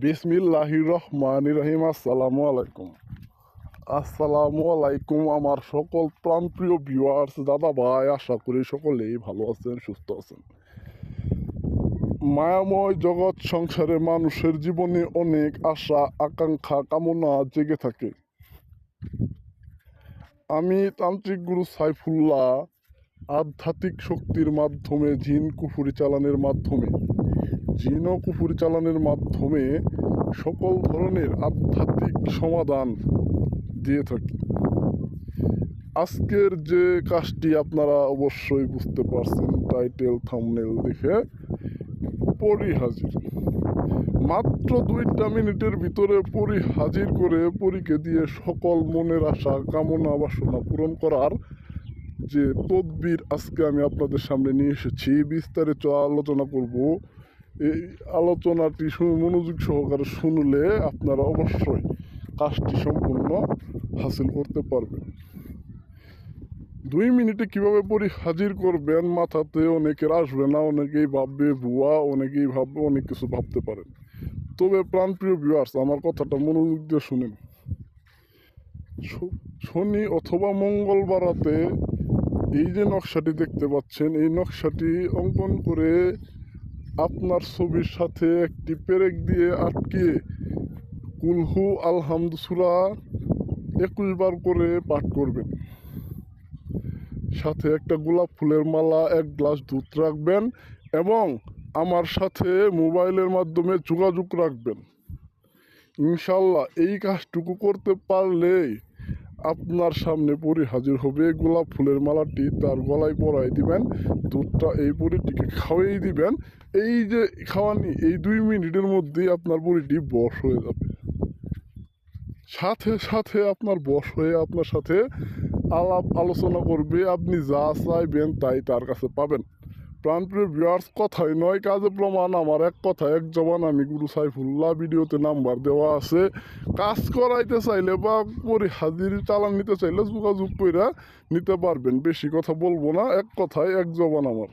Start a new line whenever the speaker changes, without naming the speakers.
বিসমিল্লাহির রহমানির রহিম। আসসালামু আলাইকুম আমার সকল প্রাণপ্রিয় ভিউয়ার্স, দাদা ভাই, আশা করি সকলেই ভালো আছেন, সুস্থ আছেন। মায়াময় জগৎ সংসারে মানুষের জীবনে অনেক আশা আকাঙ্ক্ষা কামনা জেগে থাকে। আমি তান্ত্রিক গুরু সাইফুল্লাহ আধ্যাত্মিক শক্তির মাধ্যমে জিন কুফুরি চালানের মাধ্যমে সকল ধরনের আধ্যাত্মিক সমাধান দিয়ে থাকি। আজকের যে কাজটি আপনারা অবশ্যই বুঝতে পারছেন টাইটেল থাম্বনেল দেখে, পরি হাজির। মাত্র 2 মিনিটের ভিতরে পরি হাজির করে পরীকে দিয়ে সকল মনের আশা কামনা বাসনা পূরণ করার যে তদবির আজকে আমি আপনাদের সামনে নিয়ে এসেছি, বিস্তারিত আলোচনা করব। এই আলোচনাটি মনোযোগ সহকারে শুনলে আপনারা অবশ্যই কাজটি সম্পূর্ণ হাসিল করতে পারবেন। 2 মিনিটে কিভাবে পরি হাজির করবেন মাথাতে অনেকের আসবে না, অনেকেই ভাববে ভুয়া, অনেকেই ভাববে অনেক কিছু ভাবতে পারেন। তবে প্রাণপ্রিয় ভিউয়ার্স, আমার কথাটা মনোযোগ দিয়ে শুনেন। শনি অথবা মঙ্গলবার রাতে এই যে নকশাটি দেখতে পাচ্ছেন, এই নকশাটি অঙ্কন করে আপনার ছবির সাথে একটি পেরেক দিয়ে আটকিয়ে কুলহু আলহামদু সূরা 21 বার করে পাঠ করবেন। সাথে একটা গোলাপ ফুলের মালা, 1 গ্লাস দুধ রাখবেন এবং আমার সাথে মোবাইলের মাধ্যমে যোগাযোগ রাখবেন। ইনশাল্লাহ এই কাজটুকু করতে পারলেই আপনার সামনে পরি হাজির হবে। গোলাপ ফুলের মালাটি তার গলায় পরাই দিবেন, দুধটা এই পরিটিকে খাওয়াই দিবেন। এই যে খাওয়ানি, এই 2 মিনিটের মধ্যেই আপনার পরিটি বশ হয়ে যাবে। সাথে সাথে আপনার বশ হয়ে আপনার সাথে আলাপ আলোচনা করবে, আপনি যা চাইবেন তাই তার কাছে পাবেন। প্রাণপ্রিয় ভিউয়ার্স, কথাই নয় কাজে প্রমাণ। আমার এক কথা এক জবান, আমি গুরু সাইফুল্লাহ। ভিডিওতে নাম্বার দেওয়া আছে। কাজ করাইতে চাইলে বা পরি হাজির চালান নিতে চাইলে যোগাযোগ করে নিতে পারবেন। বেশি কথা বলবো না, এক কথায় এক জবান আমার।